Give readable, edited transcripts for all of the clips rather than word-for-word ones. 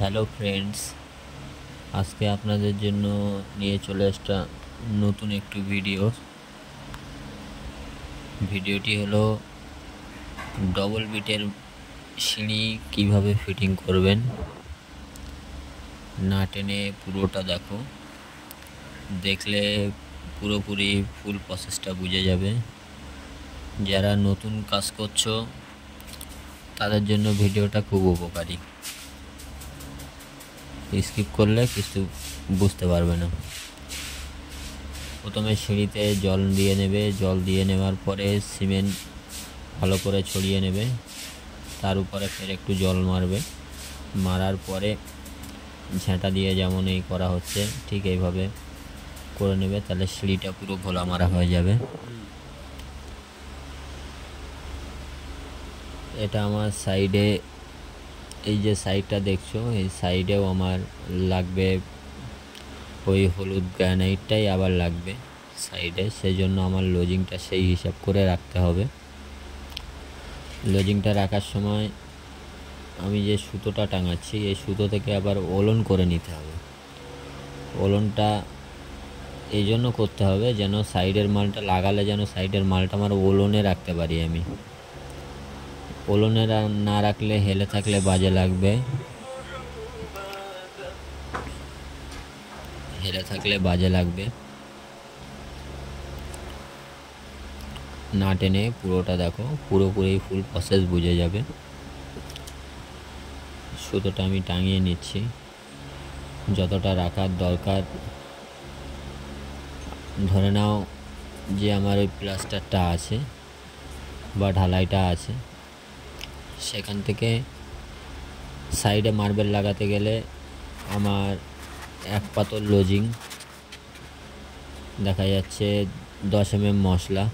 Hello friends, আজকে আপনাদের জন্য নিয়ে চলে আসটা নতুন একটু ভিডিওটি হলো ডবল বিটের সিঁড়ি কিভাবে ফিটিং করবেন। না টেনে পুরোটা দেখো, দেখলে পুরোপুরি ফুল প্রসেসটা বুঝে যাবে। যারা নতুন কাজ করছো তাদের জন্য ভিডিওটা খুব উপকারী, স্কিপ করলে কিছু বুঝতে পারবে না। প্রথমে সিঁড়িতে জল দিয়ে নেবে, জল দিয়ে নেওয়ার পরে সিমেন্ট ভালো করে ছড়িয়ে নেবে, তার উপরে ফের একটু জল মারবে, মারার পরে ঝাঁটা দিয়ে যেমন এই করা হচ্ছে ঠিক এইভাবে করে নেবে, তাহলে সিঁড়িটা পুরো ঘোলা মারা হয়ে যাবে। এটা আমার সাইডে, এই যে সাইডটা দেখছো এই সাইডেও আমার লাগবে ওই হলুদ গ্রানাইটটাই আবার লাগবে সাইডে, সেই জন্য আমার লজিংটা সেই হিসাব করে রাখতে হবে। লজিংটা রাখার সময় আমি যে সুতোটা টাঙাচ্ছি এই সুতো থেকে আবার ওলন করে নিতে হবে। ওলনটা এই জন্য করতে হবে যেন সাইডের মালটা লাগালে যেন সাইডের মালটা আমার ওলনে রাখতে পারি আমি। ওলনে না রাখলে হেলে থাকলে বাজে লাগবে, হেলে থাকলে বাজে লাগবে। না টেনে পুরোটা দেখো, পুরোপুরি ফুল প্রসেস বুঝে যাবে। সুতোটা আমি টাঙিয়ে নিচ্ছি যতটা রাখার দরকার। ধরে নাও যে আমার ওই প্লাস্টারটা আছে বা ঢালাইটা আছে, সেখান থেকে সাইডে মার্বেল লাগাতে গেলে আমার এক পাতর লজিং দেখা যাচ্ছে 10 mm মশলা,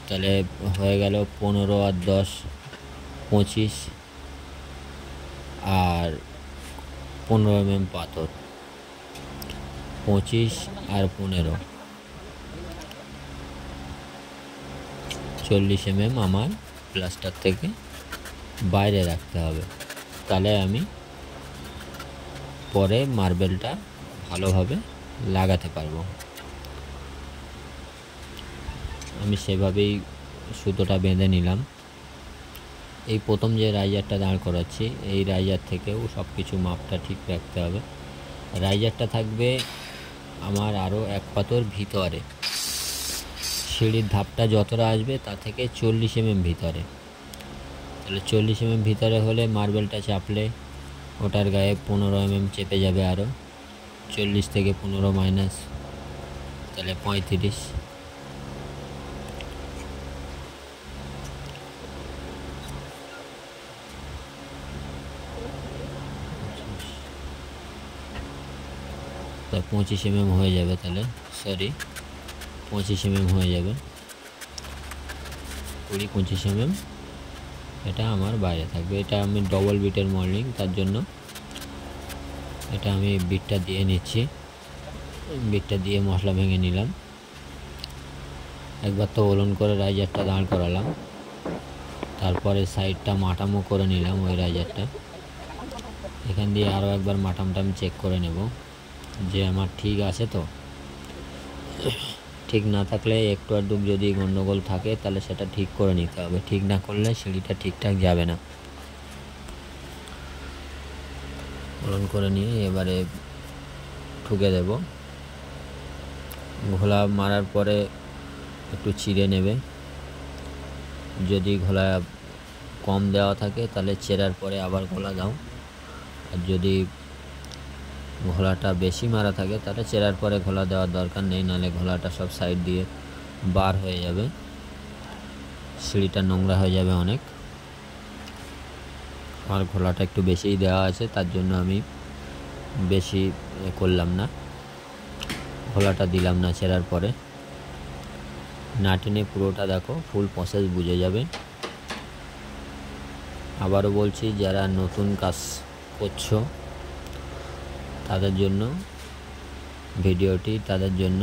তাহলে হয়ে গেল 15 আর 10 25 আর 15 mm পাথর, 25 আর 15 40 mm আমার প্লাস্টার থেকে বাইরে রাখতে হবে। তাহলে আমি পরে মার্বেলটা ভালোভাবে লাগাতে পারবো। আমি সেভাবেই সুতোটা বেঁধে নিলাম। এই প্রথম যে রাইজারটা দাঁড় করাচ্ছি এই রাইজার থেকেও সব কিছু মাপটা ঠিক রাখতে হবে। রাইজারটা থাকবে আমার আরও এক পাতর ভিতরে, সিঁড়ির ধাপটা যতটা আসবে তা থেকে 40 mm ভিতরে। তাহলে 40 mm ভিতরে হলে মার্বেলটা চাপলে ওটার গায়ে 15 mm চেপে যাবে, আরও 40 থেকে 15 মাইনাস তাহলে 35। তা 25 mm হয়ে যাবে, তাহলে 25 mm হয়ে যাবে, 20-25 mm এটা আমার বাইরে থাকবে। এটা আমি ডবল বিটের মল্ডিং, তার জন্য এটা আমি বিটটা দিয়ে নিচ্ছি। বিটটা দিয়ে মশলা ভেঙে নিলাম, একবার তো ওলন করে রাইজারটা দাঁড় করালাম, তারপরে সাইডটা মাটামো করে নিলাম ওই রাইজারটা। এখান দিয়ে আরও একবার মাটামটা আমি চেক করে নেব যে আমার ঠিক আছে তো। ঠিক না থাকলে একটু আধটু যদি গন্ডগোল থাকে তাহলে সেটা ঠিক করে নিতে হবে, ঠিক না করলে সিঁড়িটা ঠিকঠাক যাবে না। ওলন করে নিয়ে এবারে ঠুকে দেব। ঘোলা মারার পরে একটু চিড়ে নেবে, যদি ঘোলা কম দেওয়া থাকে তাহলে চেরার পরে আবার ঘোলা দাও, আর যদি ঘোলাটা বেশি মারা থাকে তাহলে চেরার পরে ঘোলা দেওয়ার দরকার নেই, নাহলে ঘোলাটা সব সাইড দিয়ে বার হয়ে যাবে, সিঁড়িটা নোংরা হয়ে যাবে অনেক। আর ঘোলাটা একটু বেশিই দেওয়া আছে তার জন্য আমি বেশি করলাম না, ঘোলাটা দিলাম না চেরার পরে। না টেনে পুরোটা দেখো, ফুল প্রসেস বুঝে যাবে। আবারও বলছি, যারা নতুন কাজ করছো তাদের জন্য ভিডিওটি, তাদের জন্য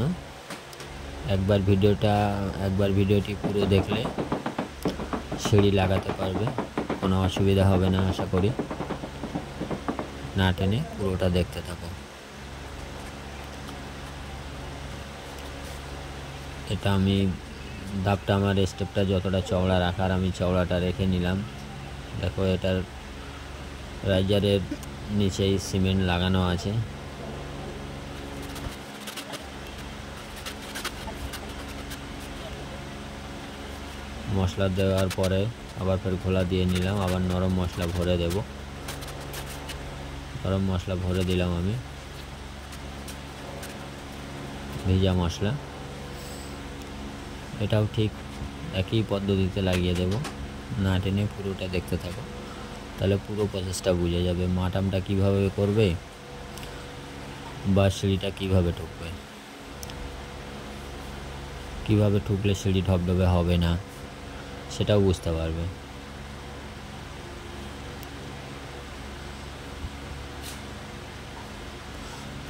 একবার ভিডিওটি পুরো দেখলে সিঁড়ি লাগাতে পারবে, কোনো অসুবিধা হবে না আশা করি। না টেনে পুরোটা দেখতে থাকো। এটা আমি ধাপটা আমার স্টেপটা যতটা চওড়া রাখার আমি চওড়াটা রেখে নিলাম। দেখো এটার রাইজারের নিচেই সিমেন্ট লাগানো আছে। মশলা দেওয়ার পরে আবার ফের ঘোলা দিয়ে নিলাম, আবার নরম মশলা ভরে দেব। গরম মশলা ভরে দিলাম আমি, ভেজা মশলা। এটাও ঠিক একই পদ্ধতিতে লাগিয়ে দেব। না টেনে পুরোটা দেখতে থাকো, তাহলে পুরো প্রসেসটা বুঝে যাবে। মাটামটা কিভাবে করবে বা সিঁড়িটা কিভাবে ঠুকবে, কিভাবে ঠুকলে সিঁড়ি ঢপঢপে হবে না সেটাও বুঝতে পারবে।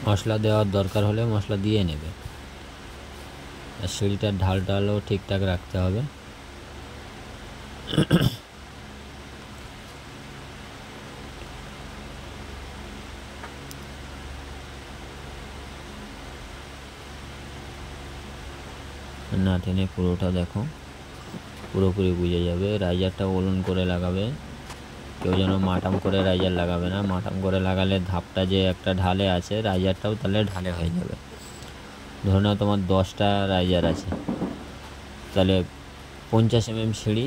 মশলা দেওয়ার দরকার হলে মশলা দিয়ে নেবে। আর সিঁড়িটার ঢালটালও ঠিকঠাক রাখতে হবে। না টেনে পুরোটা দেখো, পুরোপুরি বুঝে যাবে। রাইজারটা ওলন করে লাগাবে, কেউ যেন মাটাম করে রাইজার লাগাবে না। মাটাম করে লাগালে ধাপটা যে একটা ঢালে আছে, রাইজারটাও তাহলে ঢালে হয়ে যাবে। ধরে নাও তোমার 10টা রাইজার আছে, তাহলে 50 mm সিঁড়ি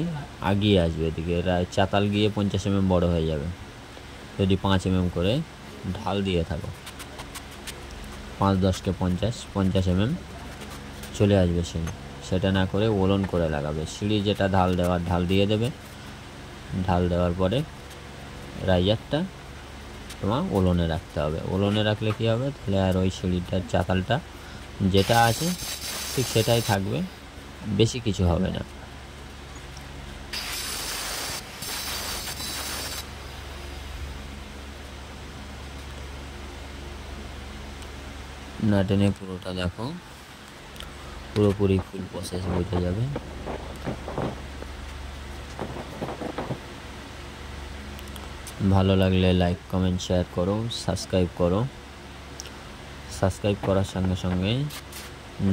আগিয়ে আসবে, এদিকে চাতাল গিয়ে 50 mm বড় হয়ে যাবে। যদি 5 mm করে ঢাল দিয়ে থাকো, 5 10 50 mm চলে আসবে সিঁড়ি। সেটা না করে ওলন করে লাগাবে। সিঁড়ি যেটা ঢাল দেওয়ার ঢাল দিয়ে দেবে, ঢাল দেওয়ার পরে রাইজারটা তোমার ওলনে রাখতে হবে। ওলনে রাখলে কী হবে, তাহলে আর ওই সিঁড়িটার চাতালটা যেটা আছে ঠিক সেটাই থাকবে, বেশি কিছু হবে না। না টেনে পুরোটা দেখো, পুরোপুরি ফুল প্রসেস বুঝে যাবে। ভালো লাগলে লাইক কমেন্ট শেয়ার করো, সাবস্ক্রাইব করো। সাবস্ক্রাইব করার সঙ্গে সঙ্গে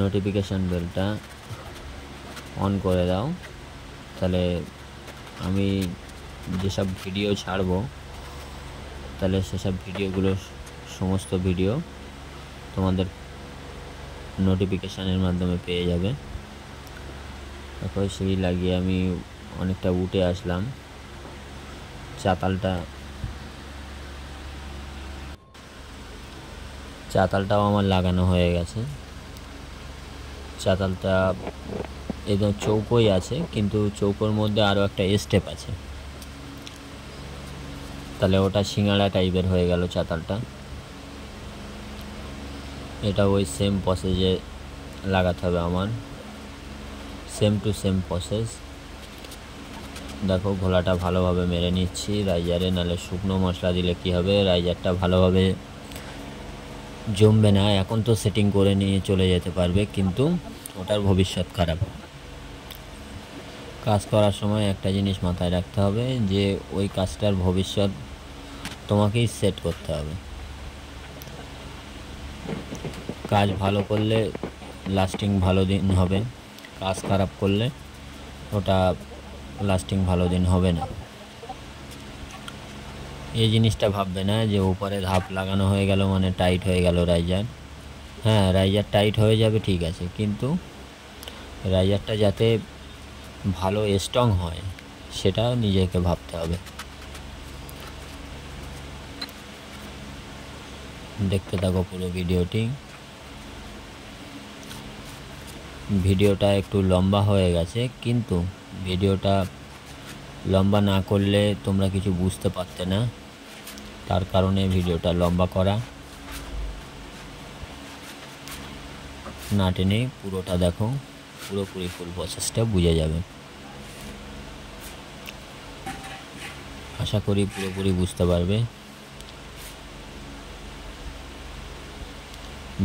নোটিফিকেশান বেলটা অন করে দাও, তাহলে আমি যেসব ভিডিও ছাড়বো তাহলে সেসব ভিডিওগুলো সমস্ত ভিডিও তোমাদের নোটিফিকেশানের মাধ্যমে পেয়ে যাবে। তারপরে সিঁড়ি লাগিয়ে আমি অনেকটা উঠে আসলাম। চাতালটাও আমার লাগানো হয়ে গেছে। চাতালটা একদম চৌকোই আছে, কিন্তু চৌকোর মধ্যে আরও একটা স্টেপ আছে, তাহলে ওটা সিঙ্গাড়া টাইপের হয়ে গেল চাতালটা। এটা ওই সেম প্রসেসে লাগাতে হবে আমার, সেম টু সেম প্রসেস। দেখো ঘোলাটা ভালোভাবে মেরে নিচ্ছি রাইজারে, নাহলে শুকনো মশলা দিলে কি হবে, রাইজারটা ভালোভাবে জমবে না। এখন তো সেটিং করে নিয়ে চলে যেতে পারবে, কিন্তু ওটার ভবিষ্যৎ খারাপ। কাজ করার সময় একটা জিনিস মাথায় রাখতে হবে, যে ওই কাজটার ভবিষ্যৎ তোমাকেই সেট করতে হবে। কাজ ভালো করলে লাস্টিং ভালো দিন হবে, কাজ খারাপ করলে ওটা লাস্টিং ভালো দিন হবে না। এই জিনিসটা ভাববে না যে উপরে ধাপ লাগানো হয়ে গেল মানে টাইট হয়ে গেল রাইজার। হ্যাঁ, রাইজার টাইট হয়ে যাবে ঠিক আছে, কিন্তু রাইজারটা যাতে ভালো স্ট্রং হয় সেটা নিজেকে ভাবতে হবে। দেখতে থাকো পুরো ভিডিওটি। ভিডিওটা একটু লম্বা হয়ে গেছে, কিন্তু ভিডিওটা লম্বা না করলে তোমরা কিছু বুঝতে পারতে না, তার কারণে ভিডিওটা লম্বা করা। না টেনে পুরোটা দেখো, পুরোপুরি ফুল প্রসেসটা বুঝে যাবে। আশা করি পুরোপুরি বুঝতে পারবে।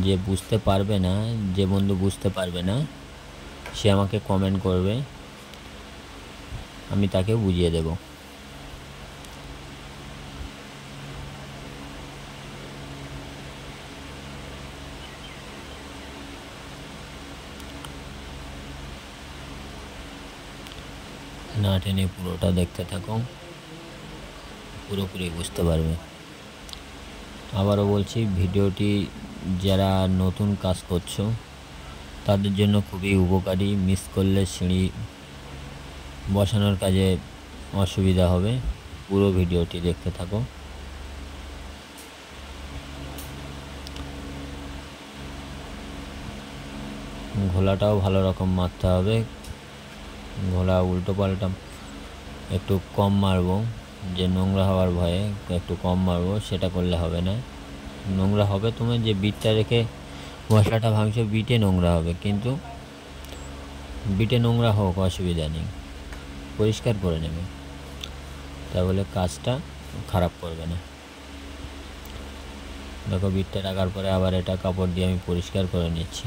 যে বুঝতে পারবে না, যে বন্ধু বুঝতে পারবে না, সে আমাকে কমেন্ট করবে, আমি তাকে বুঝিয়ে দেব। না টেনে পুরোটা দেখতে থাকো, পুরোপুরি বুঝতে পারবে। আবারও বলছি, ভিডিওটি যারা নতুন কাজ করছো তাদের জন্য খুবই উপকারী। মিস করলে সিঁড়ি বসানোর কাজে অসুবিধা হবে। পুরো ভিডিওটি দেখতে থাকো। ঘোলাটাও ভালো রকম মারতে হবে। ঘোলা উল্টো পাল্টা একটু কম মারবো, যে নোংরা হওয়ার ভয়ে একটু কম মারবো, সেটা করলে হবে না। নোংরা হবে, তুমি যে বিটটা রেখে মশলাটা ভাঙছো, বিটে নোংরা হবে, কিন্তু বিটে নোংরা হোক অসুবিধা নেই, পরিষ্কার করে নেবে, তাহলে কাজটা খারাপ করবে না। দেখো, বিটটা রাখার পরে আবার এটা কাপড় দিয়ে আমি পরিষ্কার করে নিচ্ছি।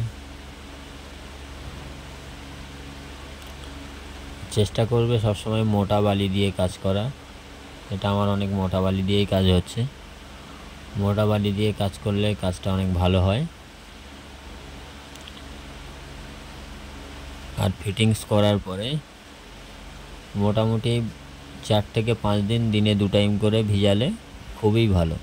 চেষ্টা করবে সবসময় মোটা বালি দিয়ে কাজ করা। এটা আমার অনেক মোটা বালি দিয়েই কাজ হচ্ছে। মোটা বালি দিয়ে কাজ করলে কাজটা অনেক ভালো হয়। আর ফিটিংস করার পরে মোটামুটি 4 থেকে 5 দিন, দিনে 2 টাইম করে ভিজালে খুবই ভালো।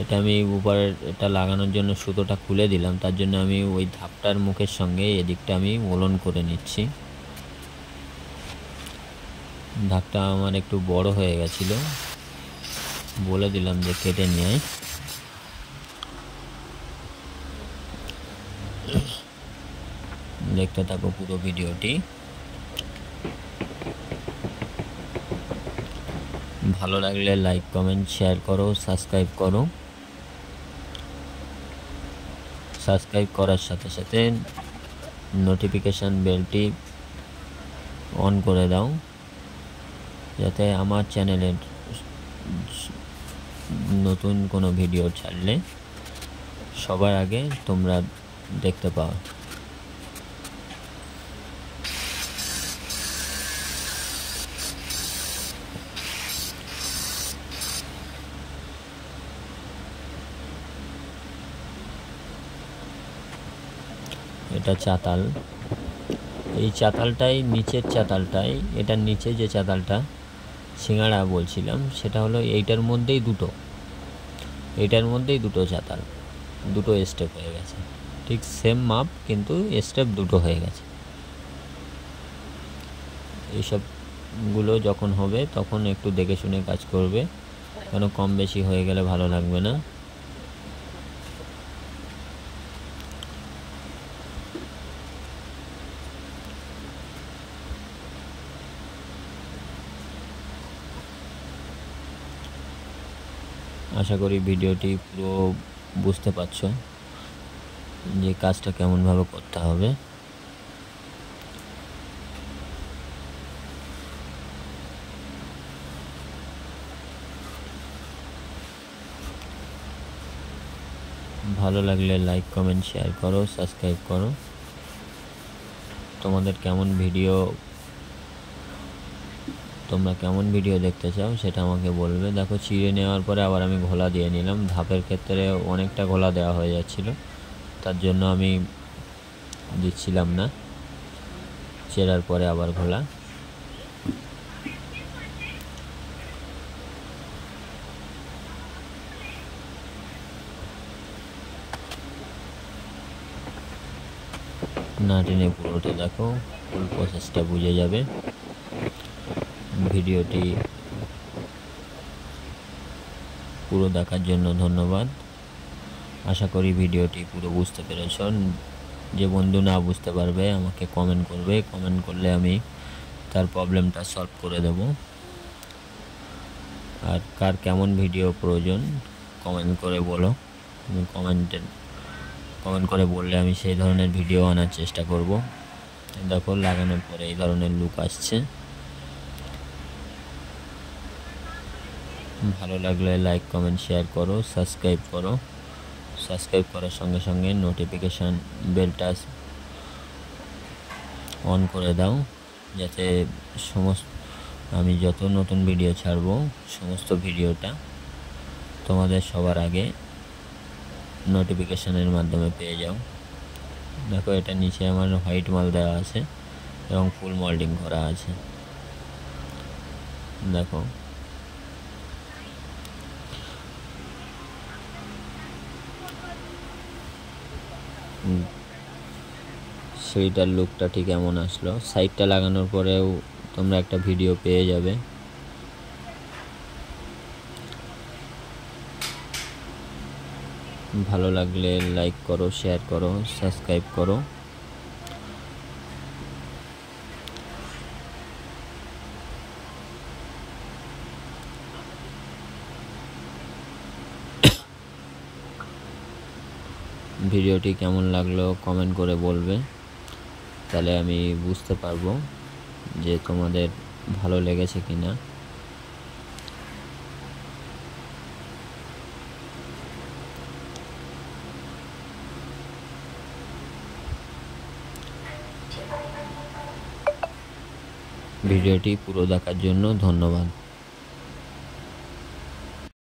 এটা আমি উপরের এটা লাগানোর জন্য সুতোটা খুলে দিলাম, তার জন্য আমি ওই ধাপটার মুখের সঙ্গে এদিকটা আমি ওলন করে নিচ্ছি। ধাপটা আমার একটু বড় হয়ে গেছিল, বলে দিলাম যে কেটে নিয়ে আয়। দেখতে থাকো পুরো ভিডিওটি। ভালো লাগলে লাইক, কমেন্ট, শেয়ার করো, সাবস্ক্রাইব করো। সাবস্ক্রাইব করার সাথে সাথে নোটিফিকেশান বেলটি অন করে দাও, যাতে আমার চ্যানেলের নতুন কোনো ভিডিও ছাড়লে সবার আগে তোমরা দেখতে পাও। এটা চাতাল। এই চাতালটাই, নিচের চাতালটাই, এটার নিচে যে চাতালটা সিঙ্গাড়া বলছিলাম, সেটা হলো এইটার মধ্যেই দুটো চাতাল, দুটো স্টেপ হয়ে গেছে। ঠিক সেম মাপ, কিন্তু স্টেপ দুটো হয়ে গেছে। এইসবগুলো যখন হবে তখন একটু দেখে শুনে কাজ করবে, কেন কম বেশি হয়ে গেলে ভালো লাগবে না। আশা করি ভিডিওটি পুরো বুঝতে পারছো যে কাজটা কেমনভাবে করতে হবে। ভালো লাগলে লাইক, কমেন্ট, শেয়ার করো, সাবস্ক্রাইব করো। তোমরা কেমন ভিডিও দেখতে চাও সেটা আমাকে বলবে। দেখো, চিড়ে নেওয়ার পরে আবার আমি ঘোলা দিয়ে নিলাম। ধাপের ক্ষেত্রে অনেকটা ঘোলা দেওয়া হয়ে যাচ্ছিল, তার জন্য আমি দিচ্ছিলাম না। চেরার পরে আবার ঘোলা। না টেনে পুরোটা দেখো, ফুল প্রসেসটা বুঝে যাবে। ভিডিওটি পুরো দেখার জন্য ধন্যবাদ। আশা করি ভিডিওটি পুরো বুঝতে পেরেছ। যে বন্ধু না বুঝতে পারবে আমাকে কমেন্ট করবে, কমেন্ট করলে আমি তার প্রবলেমটা সলভ করে দেব। আর কার কেমন ভিডিও প্রয়োজন কমেন্ট করে বলো। তুমি কমেন্ট করে বললে আমি সেই ধরনের ভিডিও আনার চেষ্টা করব। দেখো, লাগানোর পরে এই ধরনের লুক আসছে। ভালো লাগলে লাইক, কমেন্ট, শেয়ার করো, সাবস্ক্রাইব করো। সাবস্ক্রাইব করার সঙ্গে সঙ্গে নোটিফিকেশান বেলটা অন করে দাও, যাতে আমি যত নতুন ভিডিও ছাড়বো সমস্ত ভিডিওটা তোমাদের সবার আগে নোটিফিকেশানের মাধ্যমে পেয়ে যাও। দেখো, এটা নিচে আমার হোয়াইট মাল দেওয়া আছে, এবং ফুল মোল্ডিং করা আছে। দেখো সেইটার লুকটা ঠিক এমন আসলো। সাইডটা লাগানোর পরেও তোমরা একটা ভিডিও পেয়ে যাবে। ভালো লাগলে লাইক করো, শেয়ার করো, সাবস্ক্রাইব করো। ভিডিওটি কেমন লাগলো কমেন্ট করে বলবে, তাহলে আমি বুঝতে পারবো যে তোমাদের ভালো লেগেছে কিনা। ভিডিওটি পুরো দেখার জন্য ধন্যবাদ।